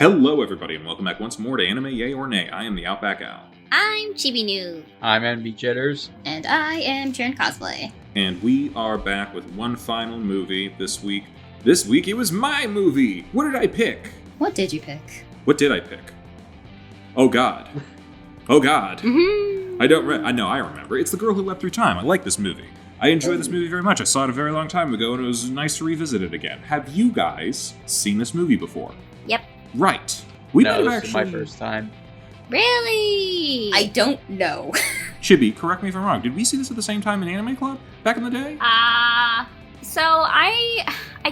Hello, everybody, and welcome back once more to Anime Yay or Nay. I am TheOutbackAl. I'm Chibi Noob. I'm NB Jitters. And I am CheerandCosplay. And we are back with one final movie this week. This week, it was my movie! What did I pick? What did you pick? What did I pick? Oh, God. Oh, God. Mm-hmm. I remember. It's The Girl Who Leapt Through Time. I like this movie. I enjoy this movie very much. I saw it a very long time ago, and it was nice to revisit it again. Have you guys seen this movie before? Yep. Right. No, this is my first time. Really? I don't know. Chibi, correct me if I'm wrong. Did we see this at the same time in Anime Club back in the day? So I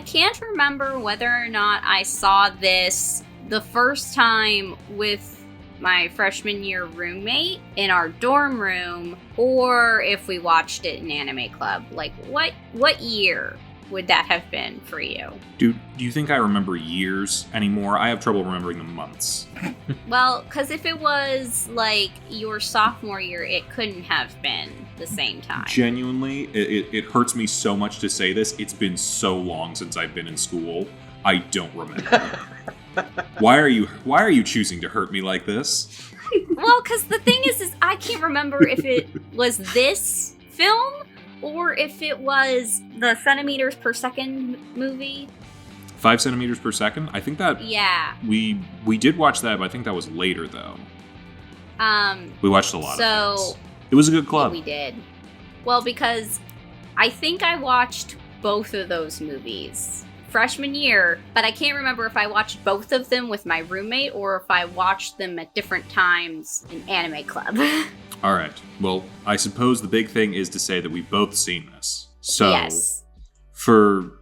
can't remember whether or not I saw this the first time with my freshman year roommate in our dorm room, or if we watched it in Anime Club. Like, what year would that have been for you? Dude, do you think I remember years anymore? I have trouble remembering the months. Well, because if it was, like, your sophomore year, it couldn't have been the same time. Genuinely, it hurts me so much to say this. It's been so long since I've been in school. I don't remember. Why are you choosing to hurt me like this? Well, because the thing is I can't remember if it was this film or if it was the centimeters per second movie. 5 centimeters per second? I think that... Yeah. We did watch that, but I think that was later, though. We watched a lot of things. It was a good club. Yeah, we did. Well, because I think I watched both of those movies freshman year, but I can't remember if I watched both of them with my roommate or if I watched them at different times in Anime Club. All right. Well, I suppose the big thing is to say that we've both seen this. So, yes. For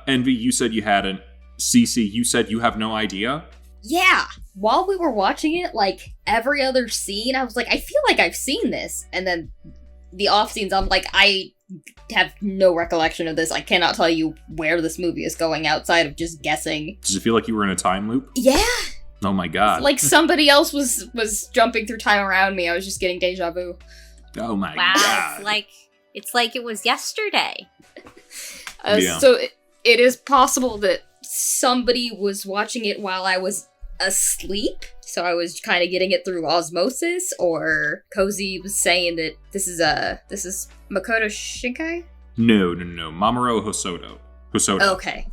Envy, you said you hadn't. Cece, you said you have no idea. Yeah. While we were watching it, like every other scene, I was like, I feel like I've seen this. And then the off scenes, I'm like, I have no recollection of this. I cannot tell you where this movie is going outside of just guessing. Does it feel like you were in a time loop? Yeah. Oh my god. Like somebody else was jumping through time around me. I was just getting deja vu. Oh my wow, god. It's like it was yesterday. Yeah. So it is possible that somebody was watching it while I was asleep, so I was kind of getting it through osmosis, or Kozi was saying that this is Makoto Shinkai? No. Mamoru Hosoda. Okay.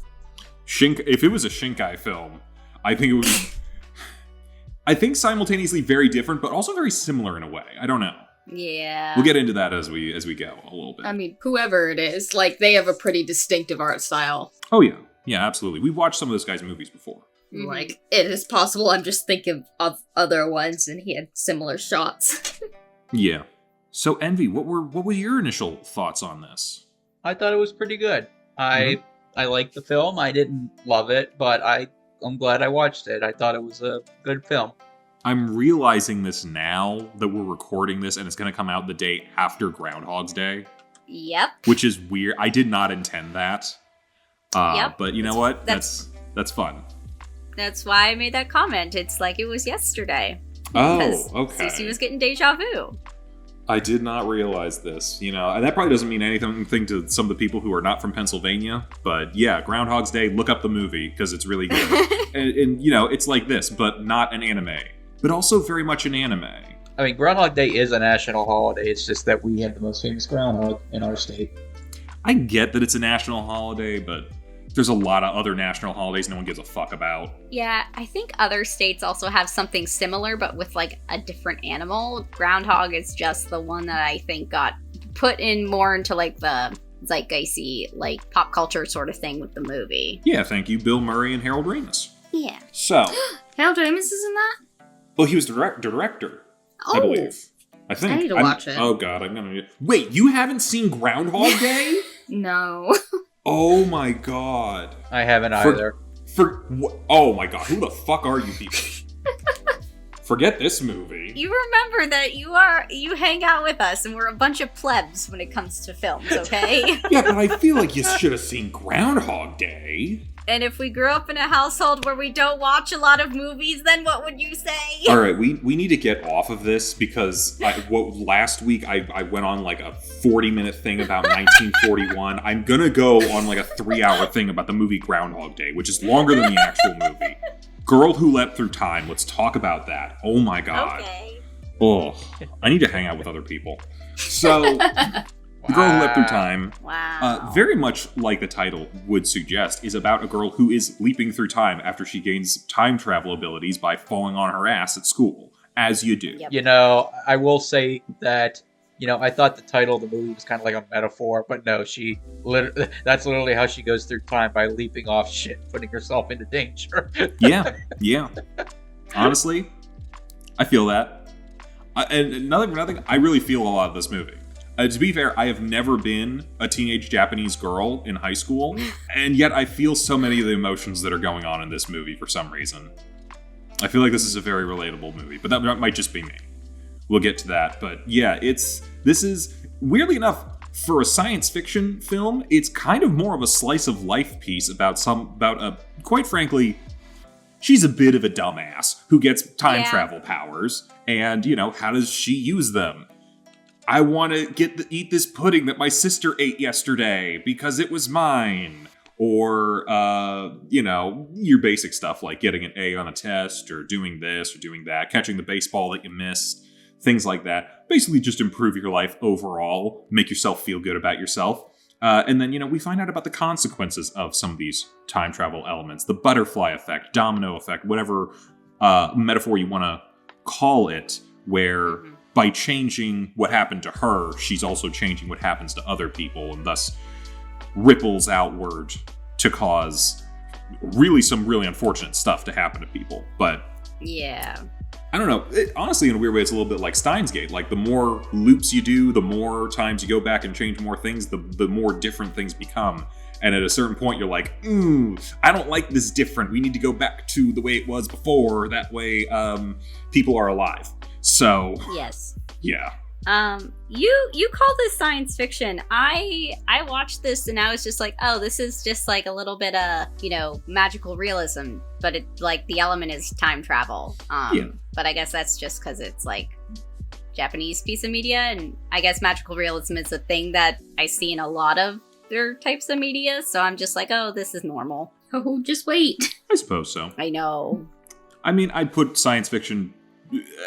If it was a Shinkai film, I think it would be... I think simultaneously very different, but also very similar in a way. I don't know. Yeah. We'll get into that as we go a little bit. I mean, whoever it is, like, they have a pretty distinctive art style. Oh yeah. Yeah, absolutely. We've watched some of this guy's movies before. Mm-hmm. Like, it is possible I'm just thinking of other ones and he had similar shots. Yeah. So Envy, what were your initial thoughts on this? I thought it was pretty good. I liked the film. I didn't love it, but I'm glad I watched it. I thought it was a good film. I'm realizing this now that we're recording this and it's going to come out the day after Groundhog's Day. Yep. Which is weird. I did not intend that. Yep. But you know what? That's fun. That's why I made that comment. It's like it was yesterday. Oh, okay. Cece was getting deja vu. I did not realize this, and that probably doesn't mean anything to some of the people who are not from Pennsylvania, but yeah, Groundhog's Day, look up the movie, because it's really good. and it's like this, but not an anime, but also very much an anime. I mean, Groundhog Day is a national holiday, it's just that we have the most famous groundhog in our state. I get that it's a national holiday, but there's a lot of other national holidays no one gives a fuck about. Yeah, I think other states also have something similar, but with, like, a different animal. Groundhog is just the one that I think got put in more into, like, the zeitgeisty, like, pop culture sort of thing with the movie. Yeah, thank you, Bill Murray and Harold Ramis. Yeah. So. Harold Ramis is in that? Well, he was the director, I believe. I think. I need to watch it. Oh, God, I'm gonna... Wait, you haven't seen Groundhog Day? No. Oh my god. I haven't either. Oh my god, who the fuck are you people? Forget this movie. You remember that you hang out with us and we're a bunch of plebs when it comes to films, okay? Yeah, but I feel like you should have seen Groundhog Day. And if we grew up in a household where we don't watch a lot of movies, then what would you say? All right, we need to get off of this because last week I went on like a 40-minute thing about 1941. I'm gonna go on like a 3-hour thing about the movie Groundhog Day, which is longer than the actual movie. Girl Who Leapt Through Time. Let's talk about that. Oh my god. Okay. Oh, I need to hang out with other people. So, The Girl Who Leapt Through Time, Wow. very much like the title would suggest, is about a girl who is leaping through time after she gains time travel abilities by falling on her ass at school, as you do. Yep. You know, I will say that, you know, I thought the title of the movie was kind of like a metaphor, but no, that's literally how she goes through time, by leaping off shit, putting herself into danger. Yeah. Honestly, I feel that. And another thing, I really feel a lot of this movie. To be fair, I have never been a teenage Japanese girl in high school, and yet I feel so many of the emotions that are going on in this movie for some reason. I feel like this is a very relatable movie, but that might just be me. We'll get to that, but yeah, this is, weirdly enough, for a science fiction film, it's kind of more of a slice of life piece about quite frankly, she's a bit of a dumbass who gets time travel powers, and, you know, how does she use them? I want to eat this pudding that my sister ate yesterday because it was mine. Or, you know, your basic stuff like getting an A on a test, or doing this or doing that, catching the baseball that you missed, things like that. Basically just improve your life overall, make yourself feel good about yourself. And then, you know, we find out about the consequences of some of these time travel elements. The butterfly effect, domino effect, whatever metaphor you want to call it, where by changing what happened to her, she's also changing what happens to other people, and thus ripples outward to cause some really unfortunate stuff to happen to people. But Yeah. I don't know. Honestly, in a weird way, it's a little bit like Steins Gate. Like, the more loops you do, the more times you go back and change more things, the more different things become. And at a certain point, you're like, I don't like this different. We need to go back to the way it was before. That way, people are alive. So, Yes. yeah. You call this science fiction. I watched this and I was just like, oh, this is just like a little bit of, you know, magical realism, but it, like, the element is time travel. But I guess that's just because it's like Japanese piece of media, and I guess magical realism is a thing that I see in a lot of their types of media, so I'm just like, oh, this is normal. Oh, just wait. I suppose so. I know. I mean, I'd put science fiction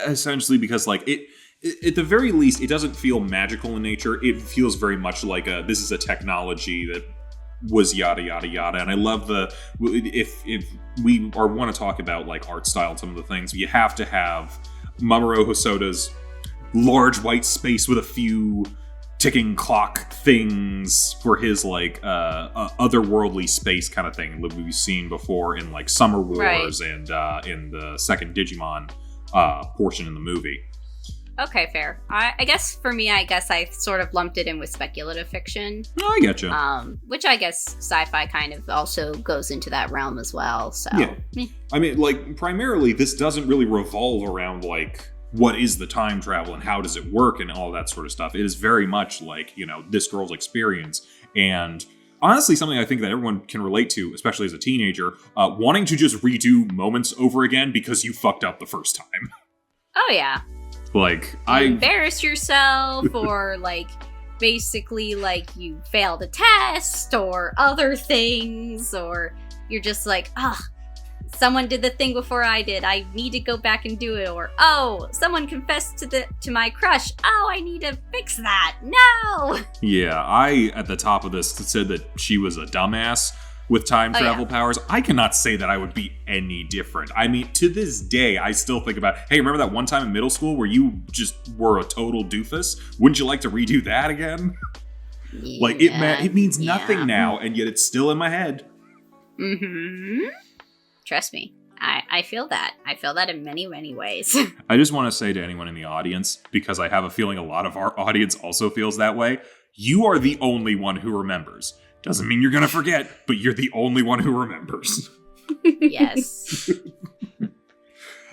essentially because, like, it at the very least, it doesn't feel magical in nature. It feels very much like this is a technology that was yada yada yada. And I love if we want to talk about like art style and some of the things, you have to have Mamoru Hosoda's large white space with a few ticking clock things for his like otherworldly space kind of thing that we've seen before in like Summer Wars and in the second Digimon portion in the movie. Okay, fair. I guess for me, I sort of lumped it in with speculative fiction. Oh, I getcha. Which I guess sci-fi kind of also goes into that realm as well. So yeah. I mean, like, primarily, this doesn't really revolve around like what is the time travel and how does it work and all that sort of stuff. It is very much like, you know, this girl's experience, and honestly, something I think that everyone can relate to, especially as a teenager, wanting to just redo moments over again because you fucked up the first time. Oh yeah. Like, you embarrass yourself, or like basically like you failed a test or other things, or you're just like, someone did the thing before I did, I need to go back and do it, or someone confessed to my crush, I need to fix that. No. Yeah, I at the top of this said that she was a dumbass with time travel powers. I cannot say that I would be any different. I mean, to this day, I still think about, hey, remember that one time in middle school where you just were a total doofus? Wouldn't you like to redo that again? Yeah, like, it means nothing now, and yet it's still in my head. Mm-hmm. Trust me. I feel that. I feel that in many, many ways. I just want to say to anyone in the audience, because I have a feeling a lot of our audience also feels that way, you are the only one who remembers. Doesn't mean you're going to forget, but you're the only one who remembers. Yes.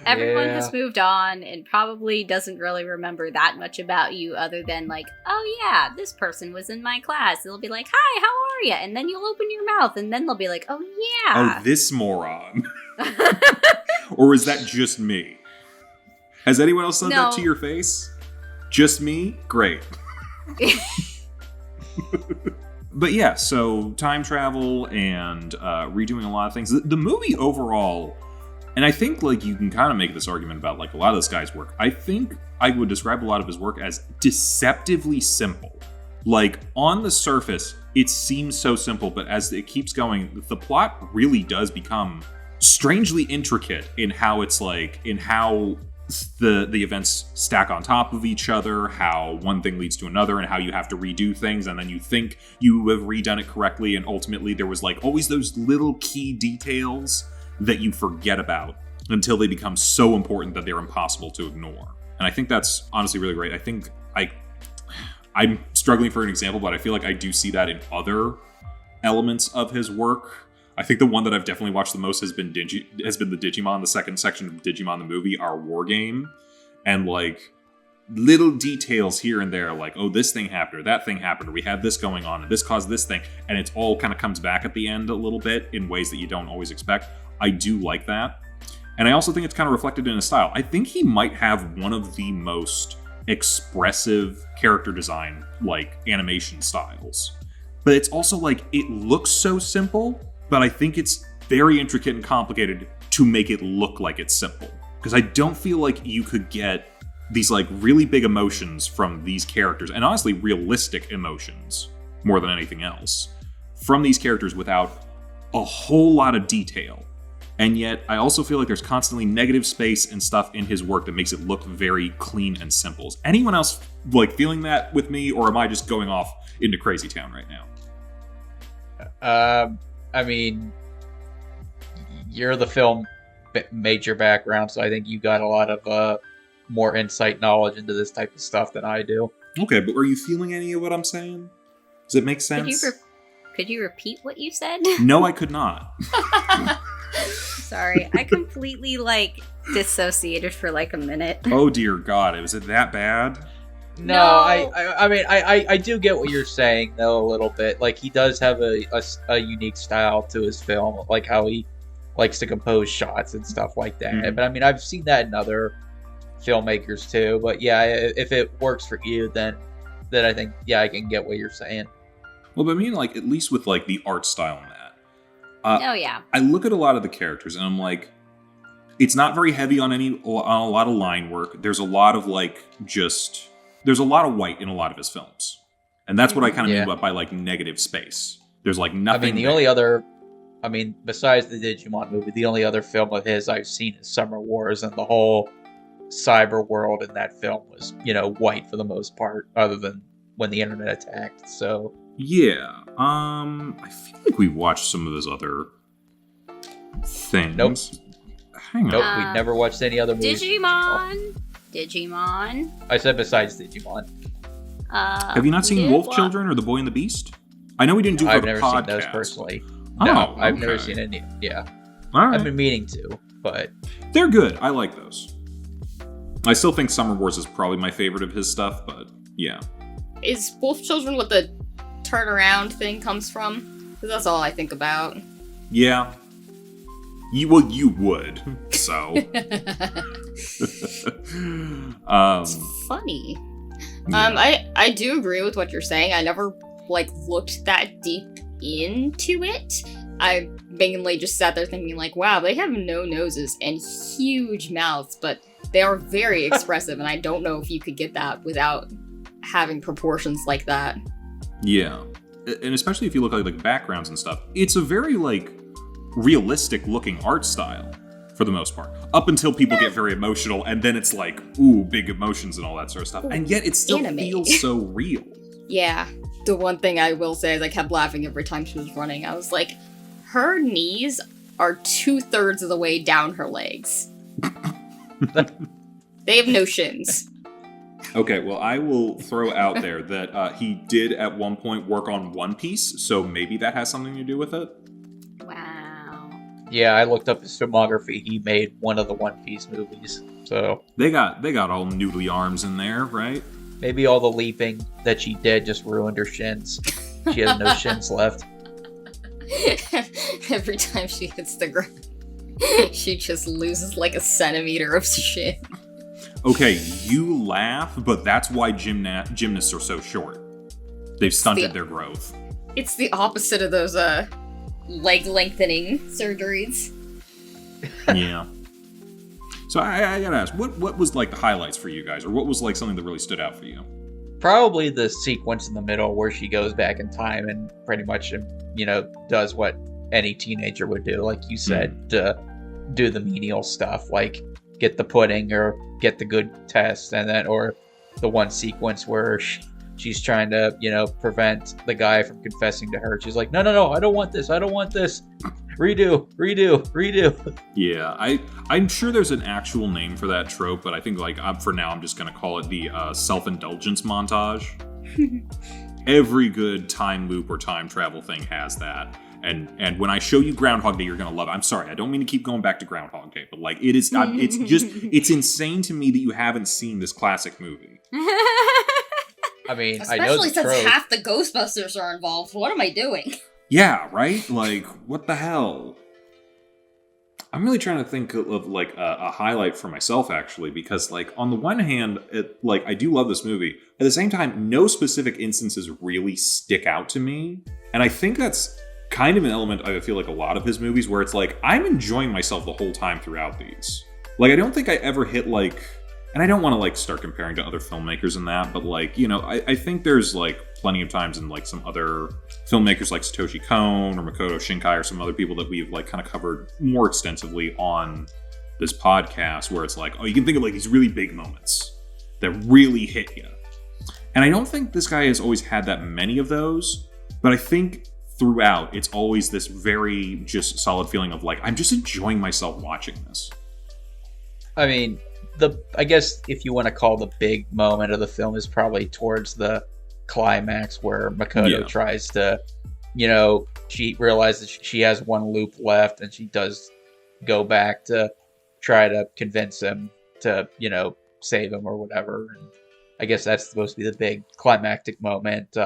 Everyone has moved on and probably doesn't really remember that much about you other than like, oh yeah, this person was in my class. They'll be like, hi, how are you? And then you'll open your mouth and then they'll be like, oh yeah. Oh, this moron. Or is that just me? Has anyone else said that to your face? Just me? Great. But yeah, so time travel and redoing a lot of things. The movie overall, And I think, like, you can kind of make this argument about, like, a lot of this guy's work. I think I would describe a lot of his work as deceptively simple. Like, on the surface, it seems so simple, but as it keeps going, the plot really does become strangely intricate in how it's, like, in how the events stack on top of each other, how one thing leads to another, and how you have to redo things, and then you think you have redone it correctly, and ultimately there was, like, always those little key details that you forget about until they become so important that they're impossible to ignore. And I think that's honestly really great. I think I'm struggling for an example, but I feel like I do see that in other elements of his work. I think the one that I've definitely watched the most has been the Digimon, the second section of Digimon the movie, our war game. And like little details here and there, like, oh, this thing happened, or that thing happened, or we had this going on, and this caused this thing. And it's all kind of comes back at the end a little bit in ways that you don't always expect. I do like that. And I also think it's kind of reflected in his style. I think he might have one of the most expressive character design, like, animation styles. But it's also, like, it looks so simple, but I think it's very intricate and complicated to make it look like it's simple. Because I don't feel like you could get these, like, really big emotions from these characters, and honestly, realistic emotions, more than anything else, from these characters without a whole lot of detail. And yet, I also feel like there's constantly negative space and stuff in his work that makes it look very clean and simple. Is anyone else, like, feeling that with me, or am I just going off into crazy town right now? I mean, you're the film major background, so I think you got a lot of more insight knowledge into this type of stuff than I do. Okay, but are you feeling any of what I'm saying? Does it make sense? Could you repeat what you said? No, I could not. Sorry, I completely, like, dissociated for, like, a minute. Oh, dear God. Was it that bad? No, I mean, I do get what you're saying, though, a little bit. Like, he does have a unique style to his film, like how he likes to compose shots and stuff like that. Mhm. But, I mean, I've seen that in other filmmakers, too. But, yeah, if it works for you, then I think, yeah, I can get what you're saying. Well, but I mean, like, at least with, like, the art style in that. Oh, yeah. I look at a lot of the characters, and I'm like, it's not very heavy on a lot of line work. There's a lot of, like, there's a lot of white in a lot of his films. And that's what I kind of mean by, like, negative space. There's, like, nothing. I mean, besides the Digimon movie, the only other film of his I've seen is Summer Wars, and the whole cyber world in that film was, white for the most part, other than when the internet attacked, so... Yeah, I feel like we watched some of those other things. Nope. Hang on. Nope, we never watched any other movies. Digimon. I said besides Digimon. Have you not seen Wolf Children or The Boy and the Beast? I know we didn't do it for the podcast. I've never seen those personally. Oh, no, I've okay. never seen any. Yeah. All right. I've been meaning to, but... They're good. I like those. I still think Summer Wars is probably my favorite of his stuff, but yeah. Is Wolf Children what the turnaround thing comes from? Because that's all I think about. Yeah. You would. So. It's funny. Yeah. I do agree with what you're saying. I never, like, looked that deep into it. I mainly just sat there thinking, like, wow, they have no noses and huge mouths, but they are very expressive, and I don't know if you could get that without having proportions like that. Yeah. And especially if you look at, like, backgrounds and stuff, it's a very, like, realistic looking art style for the most part. Up until people get very emotional, and then it's like, ooh, big emotions and all that sort of stuff. And yet it still feels so real. Yeah. The one thing I will say is I kept laughing every time she was running. I was like, her knees are 2/3 of the way down her legs. They have no shins. Okay, well, I will throw out there that he did at one point work on One Piece, so maybe that has something to do with it. Wow. Yeah, I looked up his filmography. He made one of the One Piece movies, so... They got all noodly arms in there, right? Maybe all the leaping that she did just ruined her shins. She has no shins left. Every time she hits the ground, she just loses like a centimeter of shin. Okay, you laugh, but that's why gymnasts are so short. They've stunted their growth. It's the opposite of those leg lengthening surgeries. Yeah. So I gotta ask, what was like the highlights for you guys, or what was like something that really stood out for you? Probably the sequence in the middle where she goes back in time and pretty much, does what any teenager would do, like you said, to do the menial stuff, like get the pudding or get the good test, and then, or the one sequence where she's trying to, prevent the guy from confessing to her. She's like, no, I don't want this. Redo. Yeah, I'm sure there's an actual name for that trope, but I think for now I'm just gonna call it the self-indulgence montage. Every good time loop or time travel thing has that. And when I show you Groundhog Day, you're gonna love it. I'm sorry, I don't mean to keep going back to Groundhog Day, but like it's insane to me that you haven't seen this classic movie. I mean, especially I know the since trope. half the Ghostbusters are involved. What am I doing? Yeah, right? Like, what the hell? I'm really trying to think of like a highlight for myself, actually, because like on the one hand, I do love this movie. At the same time, no specific instances really stick out to me, and I think that's kind of an element I feel like a lot of his movies, where it's like I'm enjoying myself the whole time throughout these. Like, I don't think I ever hit like, and I don't want to like start comparing to other filmmakers in that, but like, I think there's like plenty of times in like some other filmmakers like Satoshi Kon or Makoto Shinkai or some other people that we've like kind of covered more extensively on this podcast, where it's like, oh, you can think of like these really big moments that really hit you. And I don't think this guy has always had that many of those, but I think throughout it's always this very just solid feeling of like, I'm just enjoying myself watching this. I mean, I guess if you want to call the big moment of the film is probably towards the climax where Makoto tries to, she realizes she has one loop left, and she does go back to try to convince him to, save him or whatever. And I guess that's supposed to be the big climactic moment.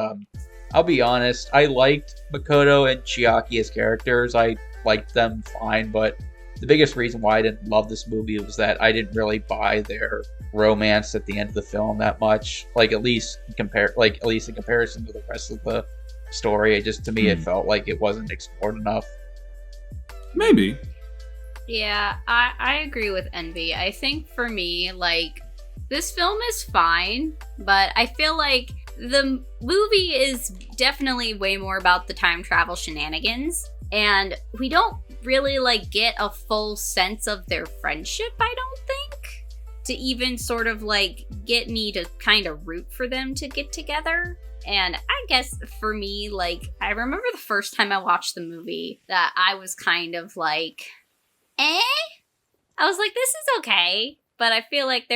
I'll be honest, I liked Makoto and Chiaki as characters. I liked them fine, but the biggest reason why I didn't love this movie was that I didn't really buy their romance at the end of the film that much. Like, at least in comparison to the rest of the story, to me, it felt like it wasn't explored enough. Maybe. Yeah, I agree with Envy. I think for me, like, this film is fine, but I feel like the movie is definitely way more about the time travel shenanigans, and we don't really like get a full sense of their friendship, I don't think, to even sort of like get me to kind of root for them to get together. And I guess for me, like, I remember the first time I watched the movie that I was kind of like, I was like, this is okay, but I feel like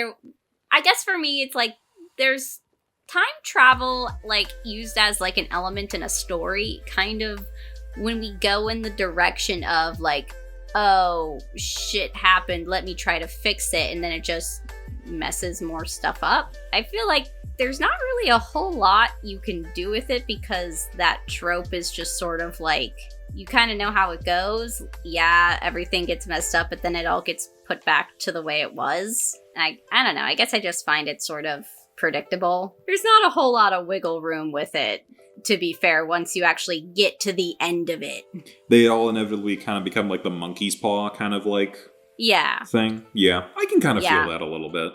I guess for me, it's like there's time travel like used as like an element in a story, kind of when we go in the direction of like, oh, shit happened, let me try to fix it, and then it just messes more stuff up. I feel like there's not really a whole lot you can do with it, because that trope is just sort of like, you kind of know how it goes. Yeah, everything gets messed up, but then it all gets put back to the way it was. And I don't know, I guess I just find it sort of predictable. There's not a whole lot of wiggle room with it, to be fair, once you actually get to the end of it. They all inevitably kind of become like the monkey's paw kind of like thing. Yeah, I can kind of feel that a little bit.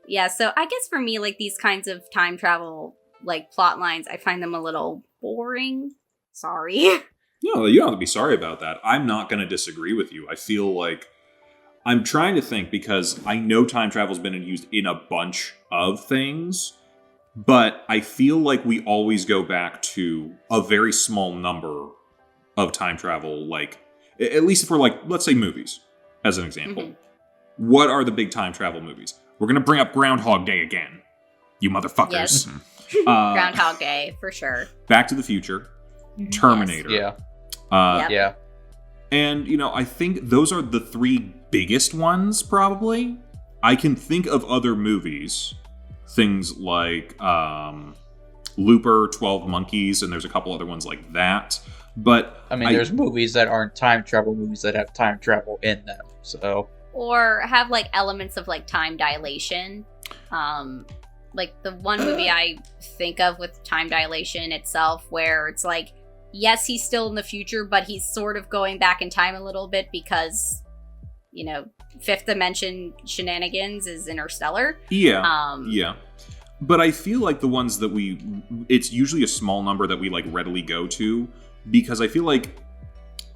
Yeah, so I guess for me, like, these kinds of time travel, like, plot lines, I find them a little boring. Sorry. No, you don't have to be sorry about that. I'm not going to disagree with you. I feel like I'm trying to think, because I know time travel's been used in a bunch of things, but I feel like we always go back to a very small number of time travel, like, at least for, like, let's say movies, as an example. Mm-hmm. What are the big time travel movies? We're going to bring up Groundhog Day again, you motherfuckers. Yes. Groundhog Day, for sure. Back to the Future, Terminator. Yes. Yeah. And, I think those are the three biggest ones, probably. I can think of other movies, things like Looper, 12 Monkeys, and there's a couple other ones like that. But I mean, there's movies that aren't time travel movies that have time travel in them, so... Or have, like, elements of, like, time dilation. Like, the one movie I think of with time dilation itself, where it's like, yes, he's still in the future, but he's sort of going back in time a little bit, because fifth dimension shenanigans is Interstellar. Yeah. But I feel like the ones that it's usually a small number that we like readily go to, because I feel like,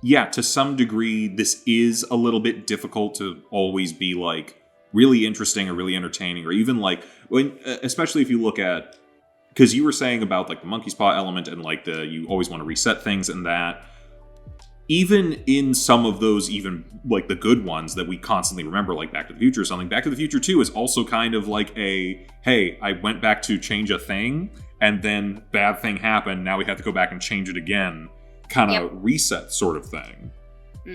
yeah, to some degree, this is a little bit difficult to always be like really interesting or really entertaining, or even like especially if you look at, because you were saying about like the monkey's paw element and like you always want to reset things and that. Even in some of those, even like the good ones that we constantly remember, like Back to the Future or something, Back to the Future 2 is also kind of like hey, I went back to change a thing, and then bad thing happened, now we have to go back and change it again, kind of reset sort of thing.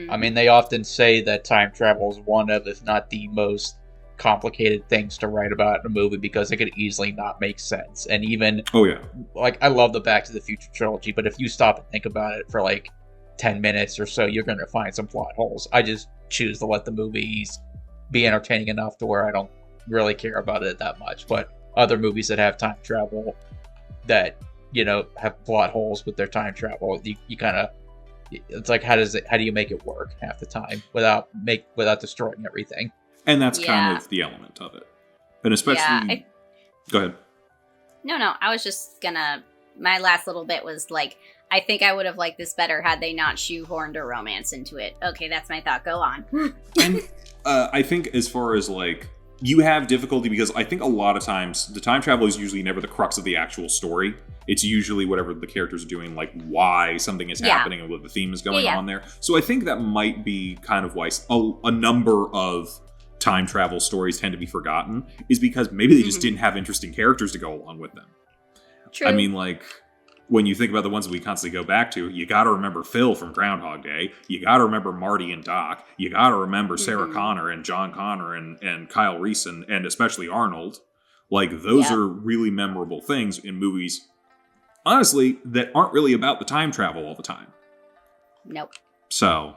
I mean, they often say that time travel is one of, if not the most complicated things to write about in a movie, because it could easily not make sense. And even, like, I love the Back to the Future trilogy, but if you stop and think about it for like 10 minutes or so, you're going to find some plot holes. I just choose to let the movies be entertaining enough to where I don't really care about it that much. But other movies that have time travel that, have plot holes with their time travel, you kind of, it's like, how do you make it work half the time without destroying everything? And that's kind of the element of it. And especially... Go ahead. No, I was just my last little bit was like, I think I would have liked this better had they not shoehorned a romance into it. Okay, that's my thought. Go on. And I think as far as like, you have difficulty because I think a lot of times the time travel is usually never the crux of the actual story. It's usually whatever the characters are doing, like why something is happening and what the theme is going on there. So I think that might be kind of why a number of time travel stories tend to be forgotten, is because maybe they just didn't have interesting characters to go along with them. True. I mean, like, when you think about the ones that we constantly go back to, you gotta remember Phil from Groundhog Day. You gotta remember Marty and Doc. You gotta remember Sarah Connor and John Connor and Kyle Reese and especially Arnold. Like, those are really memorable things in movies, honestly, that aren't really about the time travel all the time. Nope. So,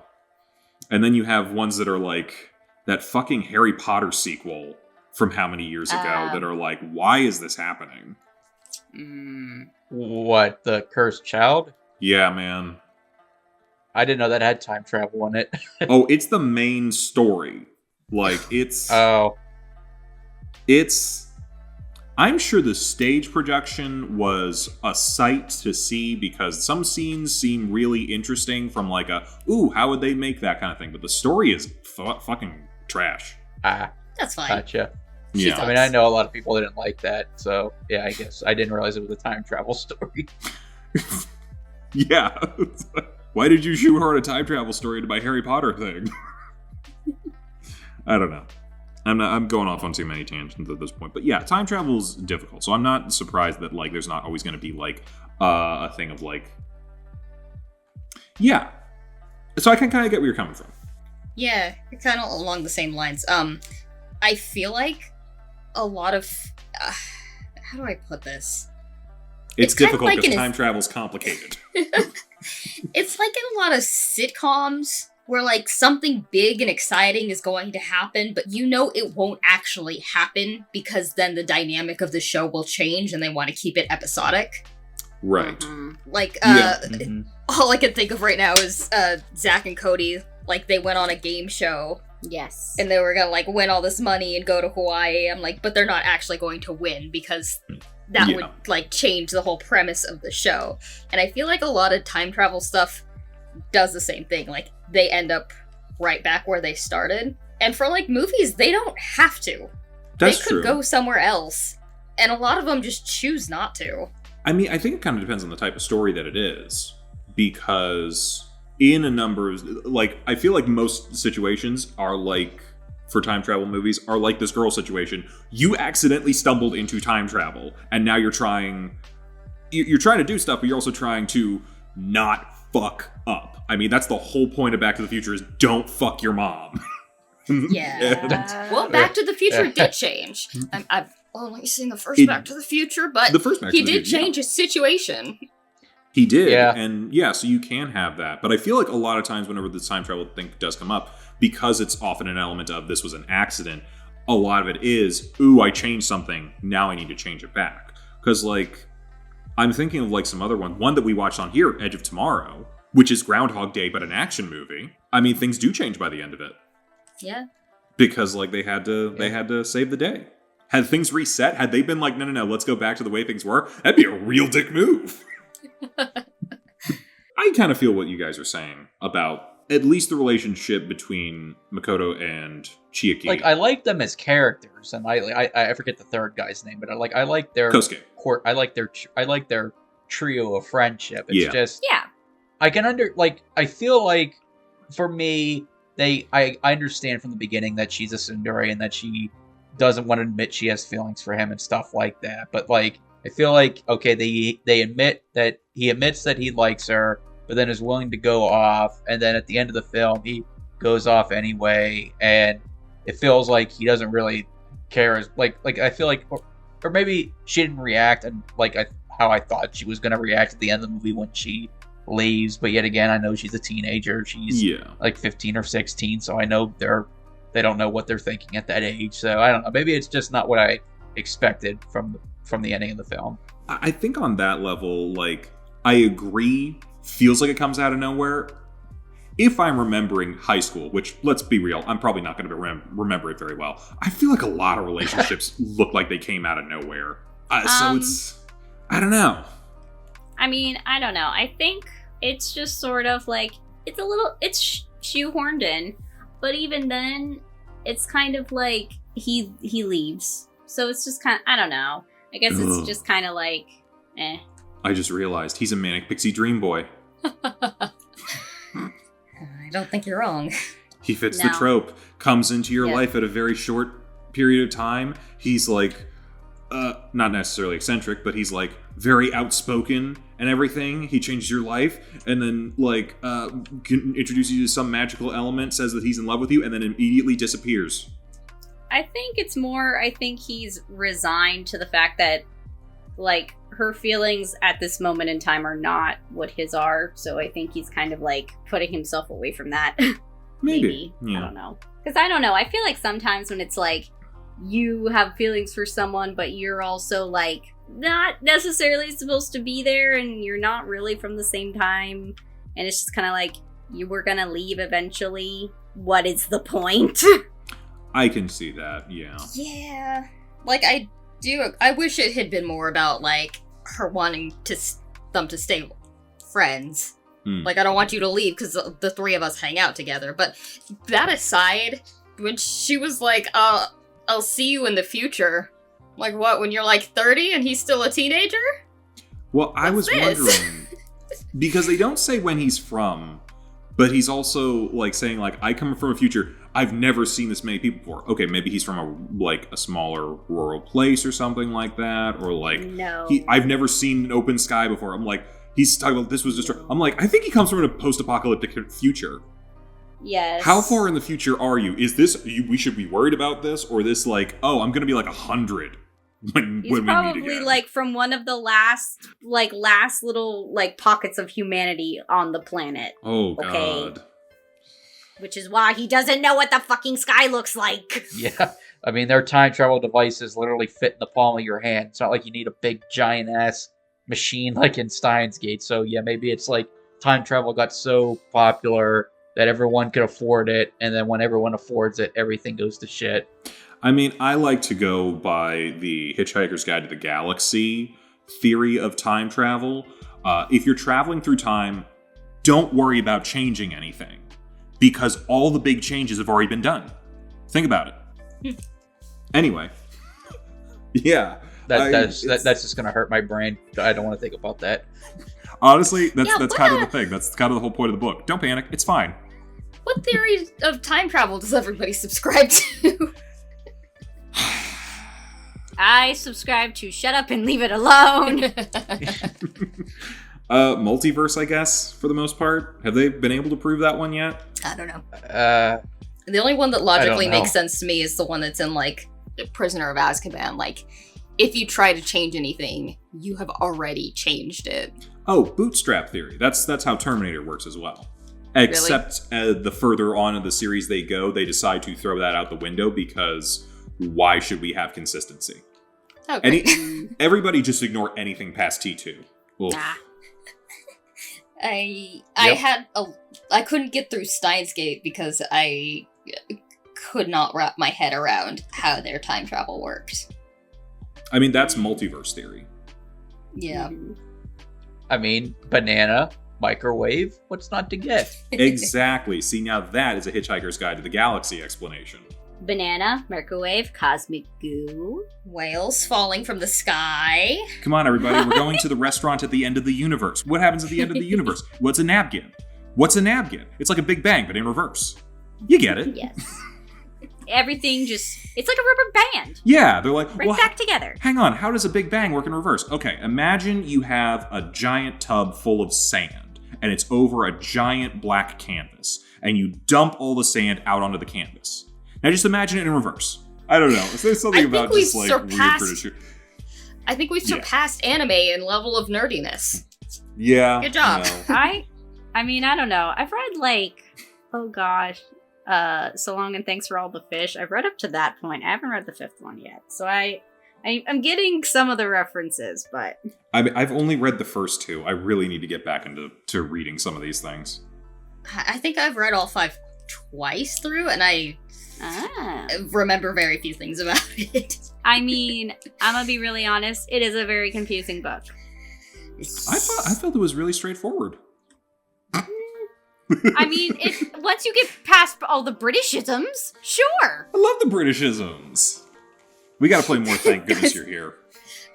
and then you have ones that are like that fucking Harry Potter sequel from how many years ago that are like, why is this happening? What, the Cursed Child? Yeah, man. I didn't know that had time travel in it. Oh, it's the main story. Like, it's... I'm sure the stage production was a sight to see, because some scenes seem really interesting from like how would they make that kind of thing? But the story is fucking trash. That's fine. Gotcha. Yeah. I mean, I know a lot of people didn't like that, so yeah, I guess I didn't realize it was a time travel story. Yeah. Why did you shoehorn a time travel story into my Harry Potter thing? I don't know. I'm going off on too many tangents at this point. But yeah, time travel is difficult. So I'm not surprised that like there's not always going to be like a thing of like... Yeah. So I can kind of get where you're coming from. Yeah, kind of along the same lines. I feel like a lot of... how do I put this? It's difficult because time travel's complicated. It's like in a lot of sitcoms where like something big and exciting is going to happen, but it won't actually happen because then the dynamic of the show will change and they want to keep it episodic. Right. Like, all I can think of right now is Zach and Cody. Like, they went on a game show. Yes. And they were gonna like win all this money and go to Hawaii. I'm like, but they're not actually going to win because that would like change the whole premise of the show. And I feel like a lot of time travel stuff does the same thing. Like, they end up right back where they started. And for like movies, they don't have to. That's they could go somewhere else. And a lot of them just choose not to. I mean, I think it kind of depends on the type of story that it is. Because in a number of, like, I feel like most situations are like, for time travel movies, are like this girl situation. You accidentally stumbled into time travel, and now you're trying to do stuff, but you're also trying to not fuck up. I mean, that's the whole point of Back to the Future, is don't fuck your mom. Yeah. Well, Back to the Future did change. I've only seen the first Back to the Future, but he did change his situation. He did, and so you can have that. But I feel like a lot of times whenever this time travel thing does come up, because it's often an element of this was an accident, a lot of it is, I changed something, now I need to change it back. Because, like, I'm thinking of, like, some other one that we watched on here, Edge of Tomorrow, which is Groundhog Day, but an action movie. I mean, things do change by the end of it. Yeah. Because like they had to save the day. Had things reset, had they been like, no, let's go back to the way things were, that'd be a real dick move. I kind of feel what you guys are saying about at least the relationship between Makoto and Chiaki. Like, I like them as characters, and I forget the third guy's name, but I like their Kosuke. I like their trio of friendship. It's just Yeah. I feel like for me, I understand from the beginning that she's a tsundere and that she doesn't want to admit she has feelings for him and stuff like that. But like, I feel like, okay, they admit that he admits that he likes her, but then is willing to go off, and then at the end of the film he goes off anyway, and it feels like he doesn't really care. Like I feel like, or maybe she didn't react and how I thought she was going to react at the end of the movie when she leaves. But yet again, I know she's a teenager. She's like 15 or 16, so I know they don't know what they're thinking at that age. So I don't know. Maybe it's just not what I expected from the ending of the film. I think on that level, like, I agree. Feels like it comes out of nowhere. If I'm remembering high school, which, let's be real, I'm probably not going to remember it very well. I feel like a lot of relationships look like they came out of nowhere. So it's... I don't know. I mean, I don't know. I think it's just sort of like, it's shoehorned in, but even then, it's kind of like he leaves. So it's just kind of, I don't know. I guess it's just kind of like, eh. I just realized he's a manic pixie dream boy. I don't think you're wrong. He fits the trope. Comes into your life at a very short period of time. He's like, not necessarily eccentric, but he's like very outspoken and everything. He changes your life, and then like can introduce you to some magical element, says that he's in love with you, and then immediately disappears. I think it's more, I think he's resigned to the fact that, like, her feelings at this moment in time are not what his are. So I think he's kind of like putting himself away from that. Maybe. Yeah. I don't know. Because I don't know. I feel like sometimes when it's like you have feelings for someone, but you're also like not necessarily supposed to be there, and you're not really from the same time, and it's just kind of like, you were gonna leave eventually. What is the point? I can see that. Yeah. Yeah. Like, I wish it had been more about, like, her wanting them to stay friends. Like, I don't want you to leave because the three of us hang out together. But that aside, when she was like, I'll see you in the future. Like, what, when you're like 30 and he's still a teenager? Well, I was wondering, because they don't say when he's from, but he's also like saying like, I come from a future, I've never seen this many people before. Okay, maybe he's from a smaller rural place or something like that, or like, no, I've never seen an open sky before. I'm like, he's talking about this was just. I'm like, I think he comes from a post-apocalyptic future. Yes. How far in the future are you? Is this we should be worried about this, or this like, oh, I'm gonna be like 100 when we meet again? He's probably like from one of the last little like pockets of humanity on the planet. Oh god. Okay. Which is why he doesn't know what the fucking sky looks like. Yeah. I mean, their time travel devices literally fit in the palm of your hand. It's not like you need a big giant ass machine like in Steins Gate. So yeah, maybe it's like time travel got so popular that everyone could afford it, and then when everyone affords it, everything goes to shit. I mean, I like to go by the Hitchhiker's Guide to the Galaxy theory of time travel. If you're traveling through time, don't worry about changing anything, because all the big changes have already been done. Think about it. Anyway. Yeah. That's just going to hurt my brain. I don't want to think about that. Honestly, that's kind of the thing. That's kind of the whole point of the book. Don't panic. It's fine. What theory of time travel does everybody subscribe to? I subscribe to shut up and leave it alone. Multiverse, I guess, for the most part. Have they been able to prove that one yet? I don't know. The only one that logically makes sense to me is the one that's in, like, Prisoner of Azkaban. Like, if you try to change anything, you have already changed it. Oh, bootstrap theory. That's how Terminator works as well. Except the further on in the series they go, they decide to throw that out the window because why should we have consistency? Okay. Everybody just ignore anything past T2. Nah. I couldn't get through Steins Gate because I could not wrap my head around how their time travel worked. I mean, that's multiverse theory. Yeah. I mean, banana, microwave, what's not to get? Exactly. See, now that is a Hitchhiker's Guide to the Galaxy explanation. Banana, microwave, cosmic goo. Whales falling from the sky. Come on, everybody. We're going to the restaurant at the end of the universe. What happens at the end of the universe? What's a napkin? What's a napkin? It's like a Big Bang, but in reverse. You get it. Yes. Everything just, it's like a rubber band. Yeah, they're like, Right well, back together. hang on, how does a Big Bang work in reverse? Okay, imagine you have a giant tub full of sand, and it's over a giant black canvas, and you dump all the sand out onto the canvas. Now just imagine it in reverse. I don't know. There's something about just like weird British. I think we've surpassed anime in level of nerdiness. Yeah. Good job. I mean, I don't know. I've read like, oh gosh, So Long and Thanks for All the Fish. I've read up to that point. I haven't read the 5th one yet. So I'm getting some of the references, but I've only read the first 2. I really need to get back into reading some of these things. I think I've read all 5 twice through, and I remember very few things about it. I mean, I'm gonna be really honest. It is a very confusing book. I felt it was really straightforward. I mean, once you get past all the Britishisms, sure. I love the Britishisms. We gotta play more Thank Goodness You're Here.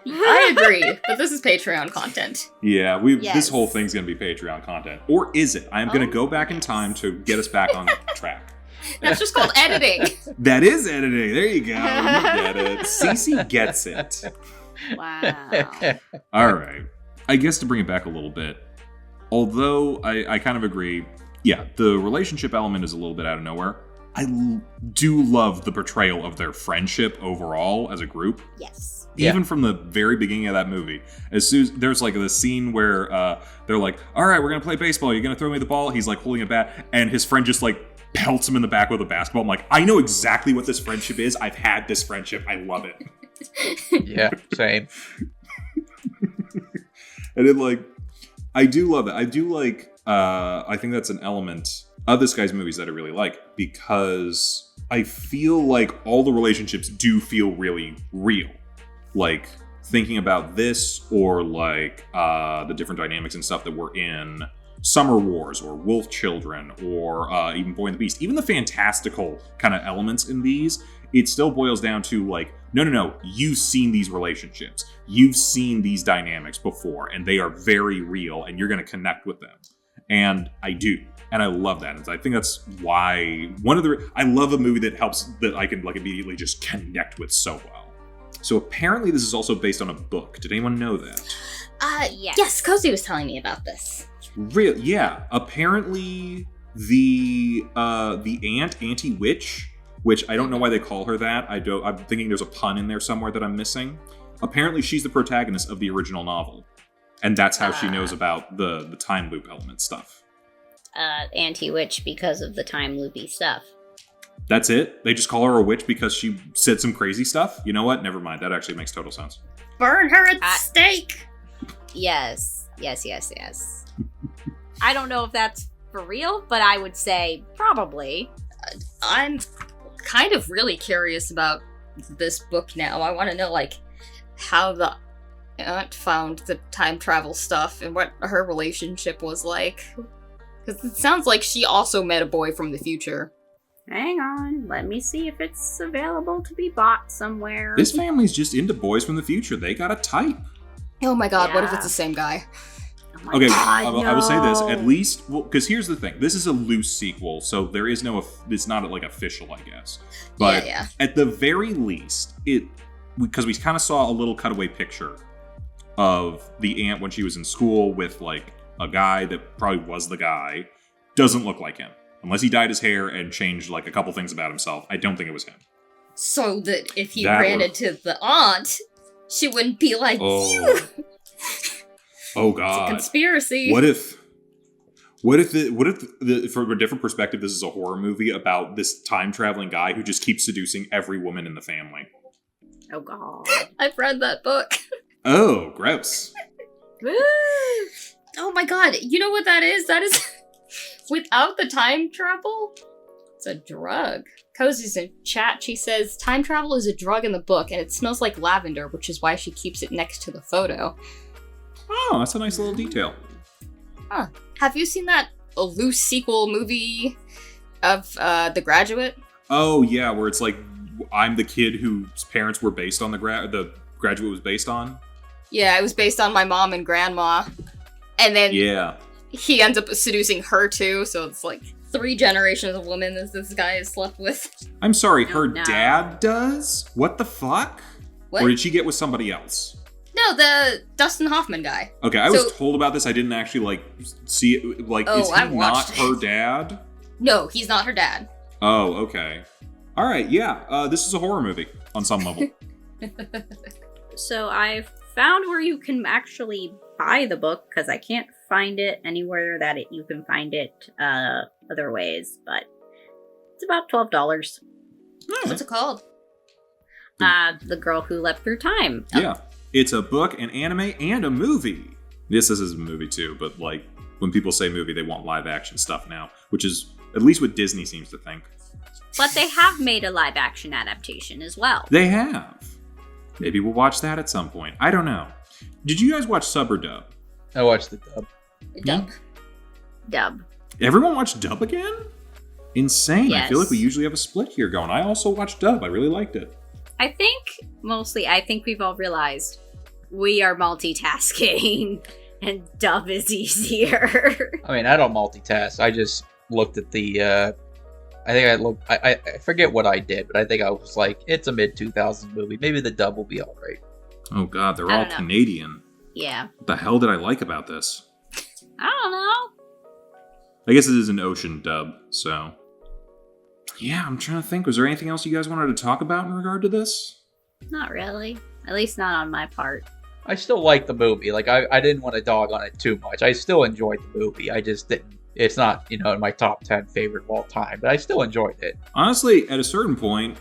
I agree, but this is Patreon content. Yeah, Yes. This whole thing's gonna be Patreon content. Or is it? I'm gonna go back in time to get us back on track. That's just called editing. That is editing. There you go. You get it. Cece gets it. Wow. All right. I guess to bring it back a little bit, although I kind of agree, yeah, the relationship element is a little bit out of nowhere. I do love the portrayal of their friendship overall as a group. Yes. Even from the very beginning of that movie. As soon as there's like the scene where they're like, all right, we're going to play baseball. You're going to throw me the ball? He's like holding a bat, and his friend just like pelts him in the back with a basketball. I'm like, I know exactly what this friendship is. I've had this friendship. I love it. Yeah, same. And it like, I do love it. I do like, I think that's an element of this guy's movies that I really like, because I feel like all the relationships do feel really real. Like, thinking about this, or like the different dynamics and stuff that were in Summer Wars, or Wolf Children, or even Boy and the Beast. Even the fantastical kind of elements in these, it still boils down to like, no, you've seen these relationships. You've seen these dynamics before, and they are very real, and you're going to connect with them. And I do. And I love that. And I think that's why I love a movie that I can like immediately just connect with so well. So apparently this is also based on a book. Did anyone know that? Yes. Yes, Kozi was telling me about this. Real, yeah. Apparently the anti-witch, which I don't know why they call her that. I'm thinking there's a pun in there somewhere that I'm missing. Apparently she's the protagonist of the original novel. And that's how she knows about the time loop element stuff. Anti-witch because of the time loopy stuff. That's it? They just call her a witch because she said some crazy stuff? You know what? Never mind. That actually makes total sense. Burn her at the stake! Yes. I don't know if that's for real, but I would say probably. I'm kind of really curious about this book now. I want to know, like, how the aunt found the time travel stuff and what her relationship was like. Because it sounds like she also met a boy from the future. Hang on, let me see if it's available to be bought somewhere. This family's just into boys from the future. They got a type. Oh my god, what if Yeah. it's the same guy? Oh my Okay, God, I will say this, no. at least, because here's the thing. This is a loose sequel, so there is it's not like official, I guess. But yeah. at the very least, because we kind of saw a little cutaway picture of the aunt when she was in school with like a guy that probably was the guy. Doesn't look like him. Unless he dyed his hair and changed like a couple things about himself. I don't think it was him. So that if he That ran would- into the aunt, she wouldn't be like, Oh. "Ew." Oh It's a god. conspiracy. What if from a different perspective, this is a horror movie about this time traveling guy who just keeps seducing every woman in the family? Oh god. I've read that book. Oh, gross. Oh my god, you know what that is? That is without the time travel? It's a drug. Kozi's in chat. She says, time travel is a drug in the book, and it smells like lavender, which is why she keeps it next to the photo. Oh, that's a nice little detail. Huh. Have you seen that loose sequel movie of The Graduate? Oh, yeah, where it's like, I'm the kid whose parents were based on the Graduate was based on? Yeah, it was based on my mom and grandma. And then he ends up seducing her too, so it's like 3 generations of women that this guy has slept with. I'm sorry, her dad does? What the fuck? What? Or did she get with somebody else? No, the Dustin Hoffman guy. Okay, I was told about this. I didn't actually, like, see it. Like, is he not her dad? No, he's not her dad. Oh, okay. All right, yeah. This is a horror movie on some level. So I found where you can actually buy the book, because I can't find it anywhere that you can find it other ways, but it's about $12. What's it called? The Girl Who Leapt Through Time. Yeah. It's a book, an anime, and a movie. This is a movie too, but like when people say movie, they want live action stuff now, which is at least what Disney seems to think. But they have made a live action adaptation as well. They have. Maybe we'll watch that at some point. I don't know. Did you guys watch sub or dub? I watched the dub. Dub. Everyone watched dub again? Insane. Yes. I feel like we usually have a split here going. I also watched dub. I really liked it. I think we've all realized we are multitasking and dub is easier. I mean, I don't multitask. I just looked at the, I forget what I did, but I think I was like, it's a mid-2000s movie. Maybe the dub will be alright. Oh god, they're I all don't know. Canadian. Yeah. What the hell did I like about this? I don't know. I guess it is an ocean dub, so... Yeah, I'm trying to think. Was there anything else you guys wanted to talk about in regard to this? Not really. At least not on my part. I still like the movie. Like, I didn't want to dog on it too much. I still enjoyed the movie. I just didn't. It's not, in my top 10 favorite of all time, but I still enjoyed it. Honestly, at a certain point,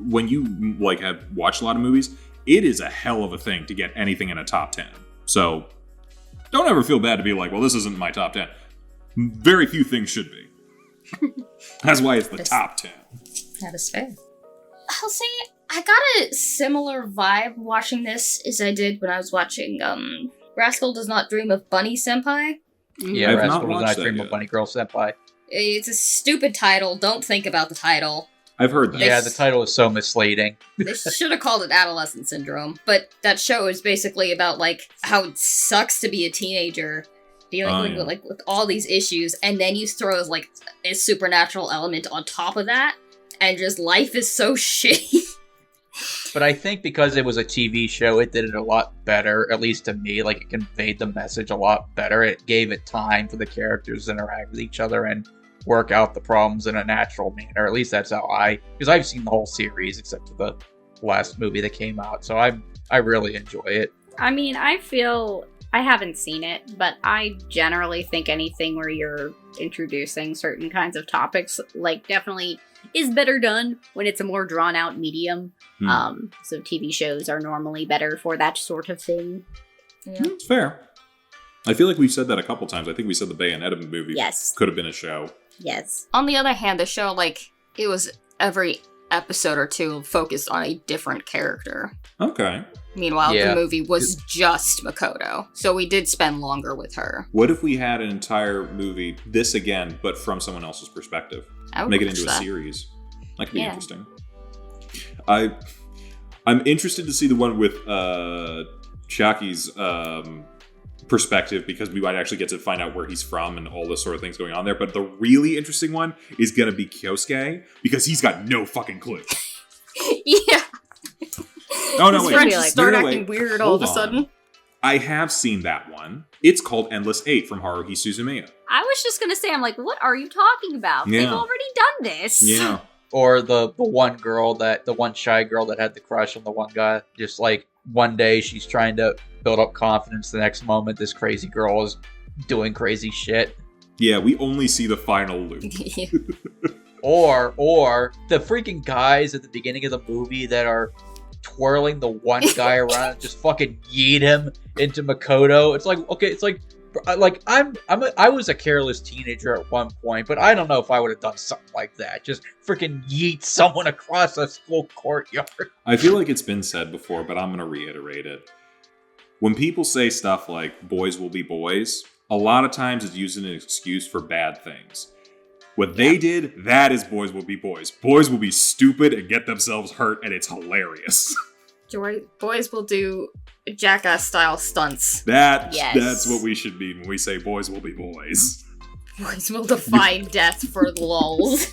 when you, like, have watched a lot of movies, it is a hell of a thing to get anything in a top 10. So, don't ever feel bad to be like, well, this isn't my top 10. Very few things should be. That's why it's the top 10. That is fair. I'll say I got a similar vibe watching this as I did when I was watching Rascal Does Not Dream of Bunny Senpai. Yeah, I've Rascal not Does watched Not that Dream yet. of Bunny Girl Senpai. It's a stupid title. Don't think about the title. I've heard that. Yeah, the title is so misleading. They should have called it Adolescent Syndrome. But that show is basically about like how it sucks to be a teenager, dealing with all these issues, and then you throw like a supernatural element on top of that, and just life is so shitty. But I think because it was a TV show, it did it a lot better, at least to me. Like, it conveyed the message a lot better. It gave it time for the characters to interact with each other and work out the problems in a natural manner. At least that's how because I've seen the whole series except for the last movie that came out, so I really enjoy it. I mean, I haven't seen it, but I generally think anything where you're introducing certain kinds of topics, like, definitely is better done when it's a more drawn out medium. So TV shows are normally better for that sort of thing. Yeah. It's fair. I feel like we've said that a couple times. I think we said the Bayonetta movie could have been a show. Yes. On the other hand, the show, like, it was every episode or two focused on a different character. Okay. Meanwhile, the movie was just Makoto, so we did spend longer with her. What if we had an entire movie, this again, but from someone else's perspective? I would Make it watch into that. a series. That could be interesting. I'm interested to see the one with Chaki's perspective, because we might actually get to find out where he's from and all this sort of things going on there. But the really interesting one is going to be Kyosuke, because he's got no fucking clue. Yeah. Oh, no, His wait. friends just start Wait, acting weird all Hold of a sudden. on. I have seen that one. It's called Endless 8 from Haruhi Suzumiya. I was just gonna say, I'm like, what are you talking about? Yeah. They've already done this. Yeah. Or the one shy girl that had the crush on the one guy. Just like one day she's trying to build up confidence. The next moment, this crazy girl is doing crazy shit. Yeah, we only see the final loop. Or the freaking guys at the beginning of the movie that are twirling the one guy around and just fucking yeet him into Makoto. It's like, okay, it's like I was a careless teenager at one point, but I don't know if I would have done something like that. Just freaking yeet someone across a school courtyard. I feel like it's been said before, but I'm going to reiterate it. When people say stuff like boys will be boys, a lot of times it's used as an excuse for bad things. What they did, that is boys will be boys. Boys will be stupid and get themselves hurt, and it's hilarious. Boys will do jackass-style stunts. That's what we should mean when we say boys will be boys. Boys will defy death for lulz.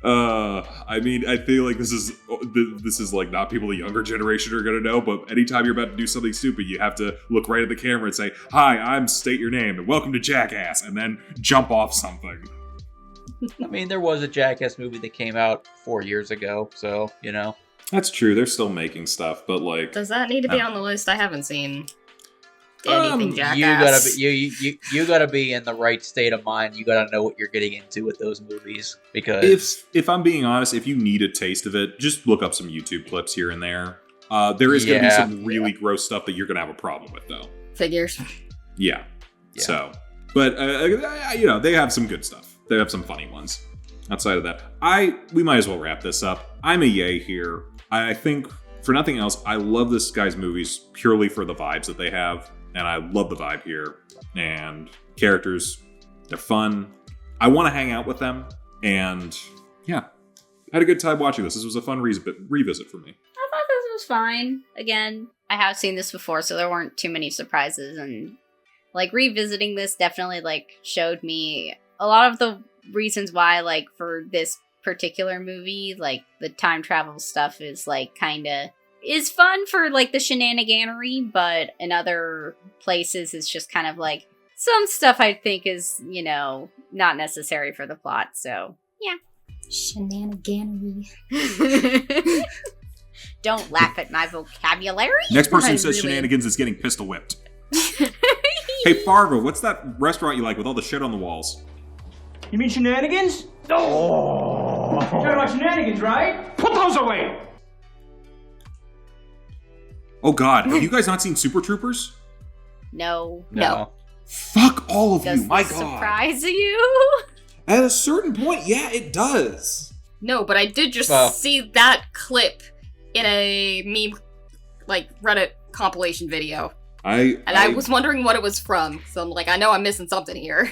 I mean, I feel like this is like not people the younger generation are gonna know, but anytime you're about to do something stupid, you have to look right at the camera and say, "Hi, I'm state your name and welcome to Jackass," and then jump off something. I mean, there was a Jackass movie that came out 4 years ago, so, you know. That's true, they're still making stuff, but like... Does that need to be on the list? I haven't seen anything Jackass. You gotta be in the right state of mind. You gotta know what you're getting into with those movies, because... If I'm being honest, if you need a taste of it, just look up some YouTube clips here and there. There is gonna be some really gross stuff that you're gonna have a problem with, though. Figures. Yeah. So... But, they have some good stuff. They have some funny ones. Outside of that, we might as well wrap this up. I'm a yay here. I think, for nothing else, I love this guy's movies purely for the vibes that they have. And I love the vibe here. And characters, they're fun. I want to hang out with them. And, yeah. I had a good time watching this. This was a fun revisit for me. I thought this was fine. Again, I have seen this before, so there weren't too many surprises. And, like, revisiting this definitely, like, showed me a lot of the reasons why, like, for this particular movie, like, the time travel stuff is, like, kinda is fun for, like, the shenaniganery, but in other places it's just kind of, like, some stuff I think is, not necessary for the plot, so, yeah. Shenaniganery. Don't laugh at my vocabulary. Next person who says shenanigans is getting pistol whipped. Hey, Fargo, what's that restaurant you like with all the shit on the walls? You mean shenanigans? Oh! You're talking about shenanigans, right? Put those away! Oh god, have you guys not seen Super Troopers? No. Fuck all of Does you, my this god. surprise you? At a certain point, yeah, it does. No, but I did just see that clip in a meme, like, Reddit compilation video. I was wondering what it was from, so I'm like, I know I'm missing something here.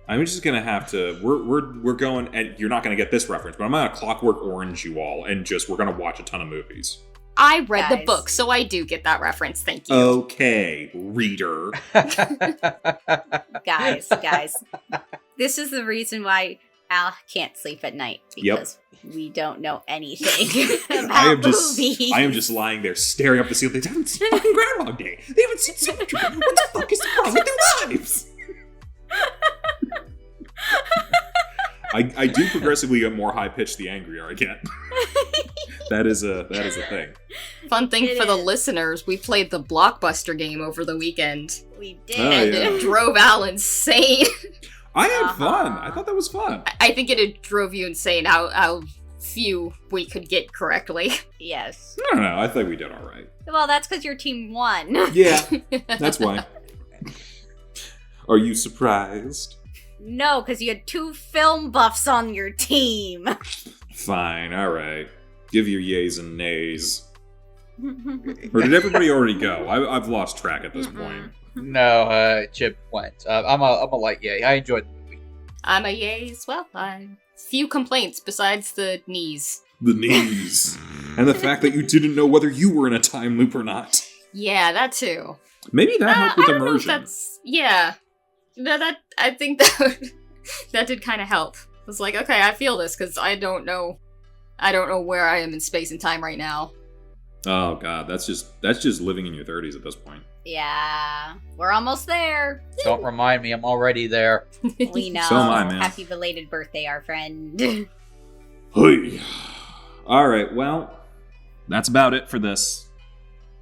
I'm just gonna have to. We're going, and you're not gonna get this reference, but I'm gonna Clockwork Orange you all, and we're gonna watch a ton of movies. I read the book, so I do get that reference. Thank you. Okay, reader. Guys, this is the reason why Al can't sleep at night, because we don't know anything about movies. I am just lying there staring up the ceiling. They haven't seen fucking Groundhog Day. They haven't seen Super Troopers. What the fuck is wrong with their lives? I do progressively get more high pitched the angrier I get. That is a thing. Fun thing for the listeners, we played the Blockbuster game over the weekend. We did. And it drove Al insane. I had fun. I thought that was fun. I think it drove you insane how few we could get correctly. Yes. I don't know. I think we did all right. Well, that's because your team won. Yeah, that's why. Are you surprised? No, because you had 2 film buffs on your team. Fine, alright. Give your yays and nays. Or did everybody already go? I've lost track at this point. No, Chip went. I'm a light yay. I enjoyed the movie. I'm a yay as well. Few complaints besides the knees. The knees. And the fact that you didn't know whether you were in a time loop or not. Yeah, that too. Maybe that helped with I don't immersion. know if that's... Yeah. I think that did kind of help. I was like, okay, I feel this, because I don't know where I am in space and time right now. Oh god, that's just living in your 30s at this point. Yeah, we're almost there. Don't remind me, I'm already there. We know. So am I, man. Happy belated birthday, our friend. Hey. Alright, well, that's about it for this.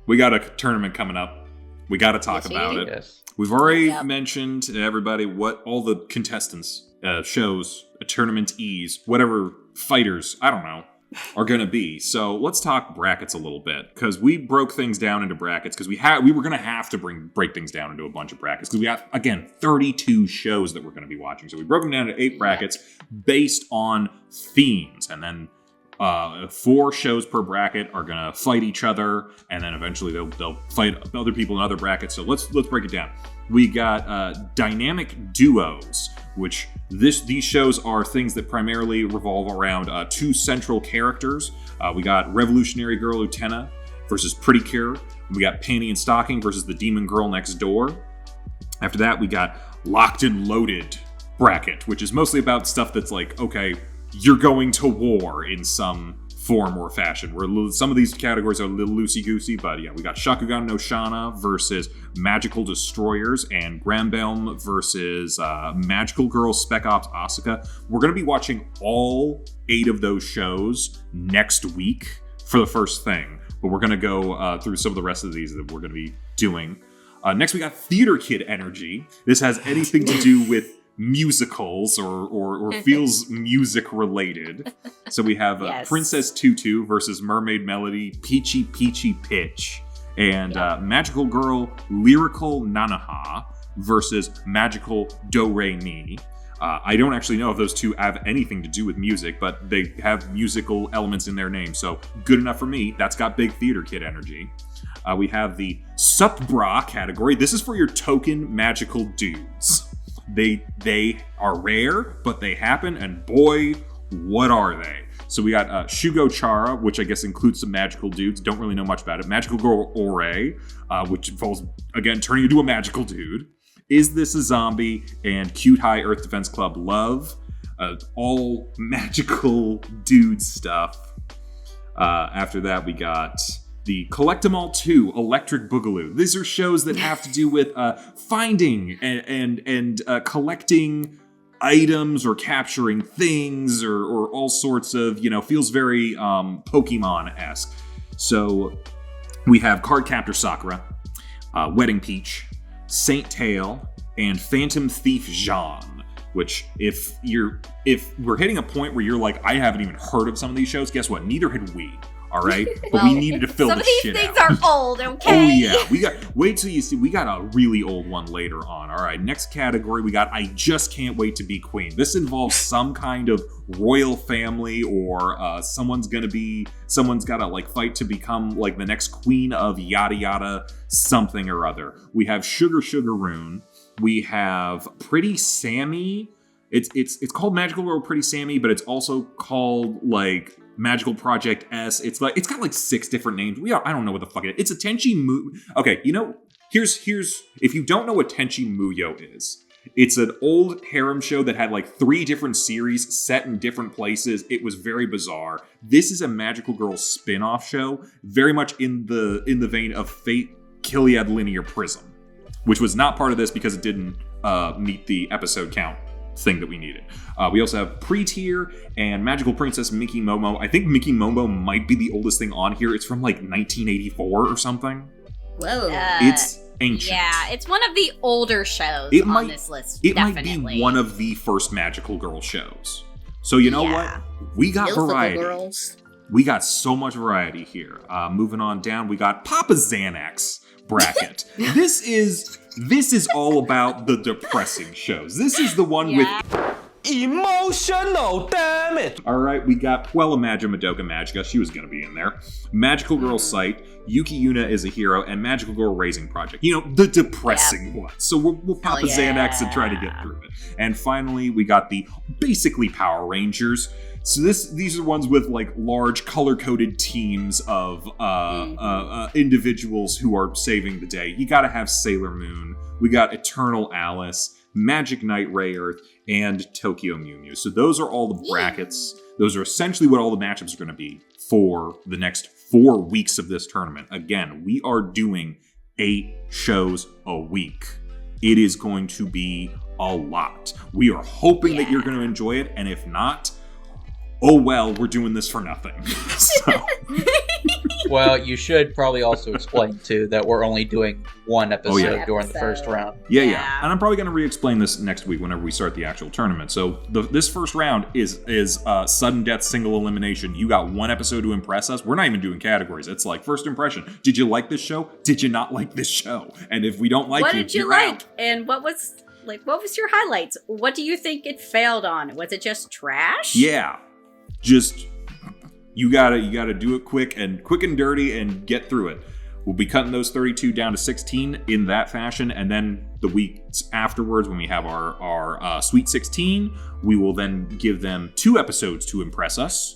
We got a tournament coming up. We got to talk about it. Yes. We've already mentioned to everybody what all the contestants, shows, tournamentees, whatever, fighters, I don't know. are going to be. So let's talk brackets a little bit, because we broke things down into brackets because we were going to have to break things down into a bunch of brackets because we got, again, 32 shows that we're going to be watching. So we broke them down into 8 brackets based on themes, and then 4 shows per bracket are going to fight each other, and then eventually they'll fight other people in other brackets. So let's break it down. We got dynamic duos, which these shows are things that primarily revolve around 2 central characters. We got Revolutionary Girl Utena versus Pretty Cure. We got Panty and Stocking versus the Demon Girl Next Door. After that, we got Locked and Loaded bracket, which is mostly about stuff that's like, okay, you're going to war in some form or fashion. Some of these categories are a little loosey-goosey, but yeah, we got Shakugan no Shana versus Magical Destroyers and Granbelm versus Magical Girl Spec Ops Asuka. We're going to be watching all 8 of those shows next week for the first thing, but we're going to go through some of the rest of these that we're going to be doing. Next, we got Theater Kid Energy. This has anything to do with musicals or feels music related. So we have Princess Tutu versus Mermaid Melody Peachy Peachy Pitch, and Magical Girl Lyrical Nanaha versus Magical Do Re Mi. I don't actually know if those two have anything to do with music, but they have musical elements in their name, so good enough for me. That's got big Theater Kid energy. We have the Sup Bra category. This is for your token magical dudes. They are rare, but they happen, and boy, what are they? So we got Shugo Chara, which I guess includes some magical dudes. Don't really know much about it. Magical Girl Ore, which involves, again, turning into a magical dude. Is This a Zombie? And Cute High Earth Defense Club Love. All magical dude stuff. After that, we got the Collect 'em All 2, Electric Boogaloo. These are shows that have to do with finding and collecting items or capturing things or all sorts of, feels very Pokemon-esque. So we have Card Captor Sakura, Wedding Peach, Saint Tail, and Phantom Thief Jean. Which, if we're hitting a point where you're like, I haven't even heard of some of these shows, guess what? Neither had we. All right, but we needed to fill the shit out. Some of these things are old, okay? Oh yeah, wait till you see. We got a really old one later on. All right, next category we got. I just can't wait to be queen. This involves some kind of royal family, or someone's got to like fight to become like the next queen of yada yada something or other. We have Sugar Rune. We have Pretty Sammy. It's called Magical Girl Pretty Sammy, but it's also called like Magical Project S. It's got like 6 different names. I don't know what the fuck it is. It's a Tenchi Muyo. Okay, here's if you don't know what Tenchi Muyo is, it's an old harem show that had like 3 different series set in different places. It was very bizarre. This is a Magical Girl spin-off show, very much in the vein of Fate Kiliad Linear Prism, which was not part of this because it didn't meet the episode count thing that we needed. We also have Pre-Tier and Magical Princess Miki Momo. I think Miki Momo might be the oldest thing on here. It's from like 1984 or something. Whoa. It's ancient. Yeah, it's one of the older shows on this list. It definitely might be one of the first Magical Girl shows. So you know what? We got variety. Girls. We got so much variety here. Moving on down, we got Papa Xanax bracket. This is all about the depressing shows. This is the one with emotional damage. All right, we got Puella Madoka Magica. She was going to be in there. Magical Girl Sight, Yuki Yuna is a Hero, and Magical Girl Raising Project. The depressing ones. So we'll pop a Xanax and try to get through it. And finally, we got the basically Power Rangers. So these are ones with like large color-coded teams of individuals who are saving the day. You got to have Sailor Moon. We got Eternal Alice, Magic Knight Ray Earth, and Tokyo Mew Mew. So those are all the brackets. Those are essentially what all the matchups are going to be for the next 4 weeks of this tournament. Again, we are doing 8 shows a week. It is going to be a lot. We are hoping that you're going to enjoy it, and if not, oh well, we're doing this for nothing. So. Well, you should probably also explain, too, that we're only doing one episode during the first round. Yeah. And I'm probably going to re-explain this next week whenever we start the actual tournament. So this first round is sudden death, single elimination. You got one episode to impress us. We're not even doing categories. It's like first impression. Did you like this show? Did you not like this show? And if we don't like what you, did you you're like? out. And what was your highlights? What do you think it failed on? Was it just trash? Yeah. Just you gotta do it quick and dirty and get through it. We'll be cutting those 32 down to 16 in that fashion, and then the weeks afterwards, when we have our Sweet 16, we will then give them 2 episodes to impress us.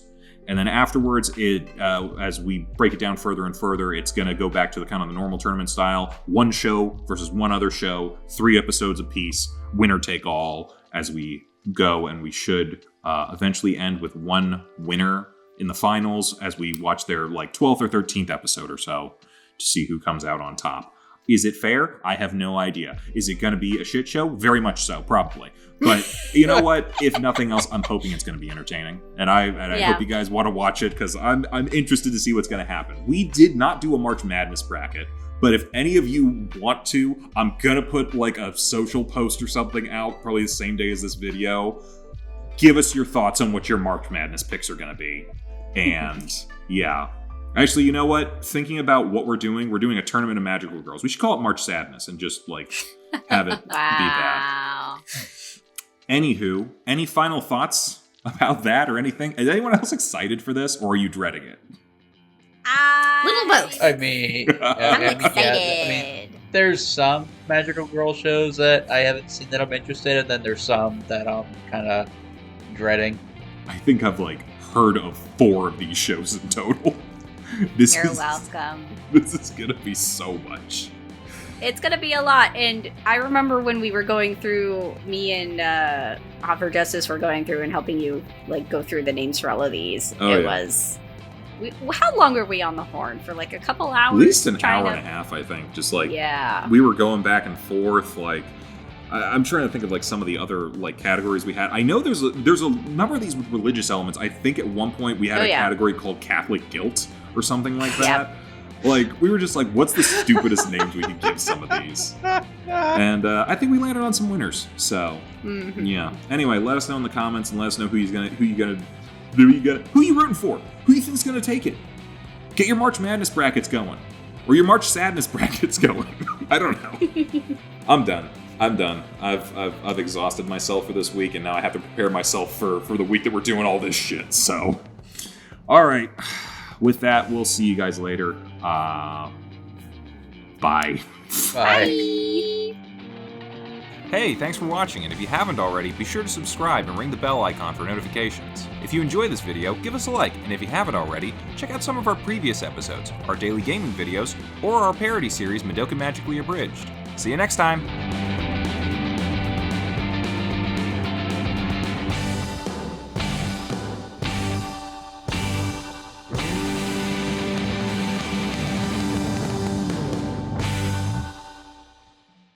And then afterwards, as we break it down further and further, it's going to go back to the kind of the normal tournament style. 1 show versus 1 other show, 3 episodes apiece, winner take all as we go. And we should eventually end with 1 winner in the finals as we watch their 12th or 13th episode or so to see who comes out on top. Is it fair? I have no idea. Is it going to be a shit show? Very much so, probably. But you know what? If nothing else, I'm hoping it's going to be entertaining, and I hope you guys want to watch it because I'm interested to see what's going to happen. We did not do a March Madness bracket, but if any of you want to, I'm going to put a social post or something out probably the same day as this video. Give us your thoughts on what your March Madness picks are going to be, and yeah. Actually, you know what? Thinking about what we're doing a tournament of magical girls. We should call it March Sadness and just have it be that. Anywho, any final thoughts about that or anything? Is anyone else excited for this, or are you dreading it? Little both. I mean, I'm excited. I mean, there's some magical girl shows that I haven't seen that I'm interested in, then there's some that I'm kind of dreading. I think I've heard of 4 of these shows in total. You're welcome. This is gonna be so much. It's gonna be a lot, and I remember when we were going through, me and Offer Justice were going through and helping you go through the names for all of these. How long were we on the horn for? A couple hours? At least an hour and a half, I think. Just we were going back and forth. I'm trying to think of some of the other categories we had. I know there's a number of these with religious elements. I think at one point we had a category called Catholic Guilt or something like that. We were just what's the stupidest names we could give some of these? And I think we landed on some winners. So yeah. Anyway, let us know in the comments and let us know who you rooting for. Who you think's gonna take it? Get your March Madness brackets going, or your March Sadness brackets going. I don't know. I'm done. I've exhausted myself for this week, and now I have to prepare myself for the week that we're doing all this shit. So, all right. With that, we'll see you guys later. Bye. Bye. Hey, thanks for watching, and if you haven't already, be sure to subscribe and ring the bell icon for notifications. If you enjoy this video, give us a like, and if you haven't already, check out some of our previous episodes, our daily gaming videos, or our parody series, Madoka Magically Abridged. See you next time!